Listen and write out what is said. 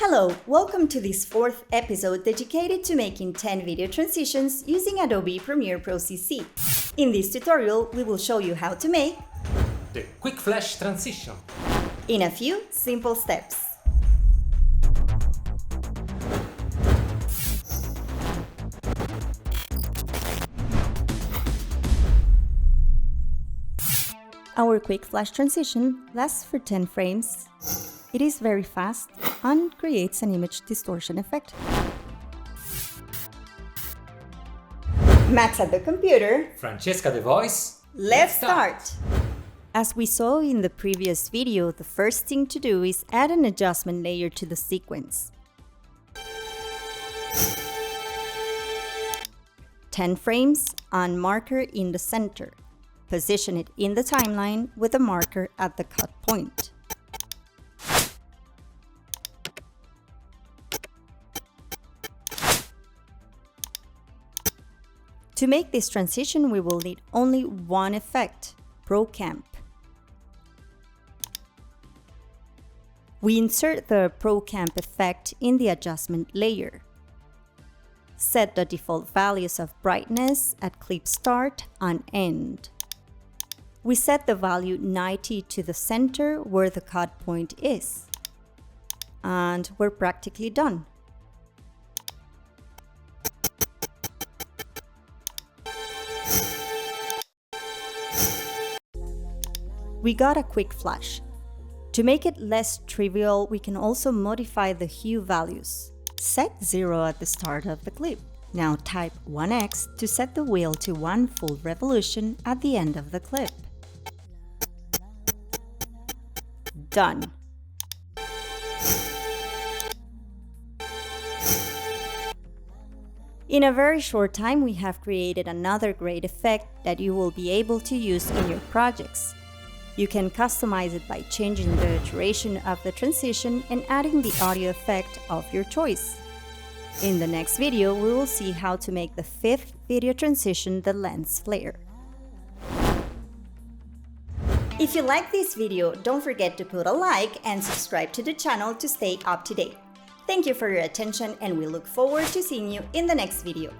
Hello, welcome to this fourth episode dedicated to making 10 video transitions using Adobe Premiere Pro CC. In this tutorial, we will show you how to make the Quick Flash transition in a few simple steps. Our Quick Flash transition lasts for 10 frames. It is very fast and creates an image distortion effect. Max at the computer. Francesca the voice. Let's start! As we saw in the previous video, the first thing to do is add an adjustment layer to the sequence. 10 frames and marker in the center. Position it in the timeline with a marker at the cut point. To make this transition, we will need only one effect, ProCamp. We insert the ProCamp effect in the adjustment layer. Set the default values of brightness at clip start and end. We set the value 90 to the center where the cut point is. And we're practically done. We got a quick flash. To make it less trivial, we can also modify the hue values. Set 0 at the start of the clip. Now type 1x to set the wheel to 1 full revolution at the end of the clip. Done. In a very short time, we have created another great effect that you will be able to use in your projects. You can customize it by changing the duration of the transition and adding the audio effect of your choice. In the next video, we will see how to make the fifth video transition the lens flare. If you like this video, don't forget to put a like and subscribe to the channel to stay up to date. Thank you for your attention and we look forward to seeing you in the next video.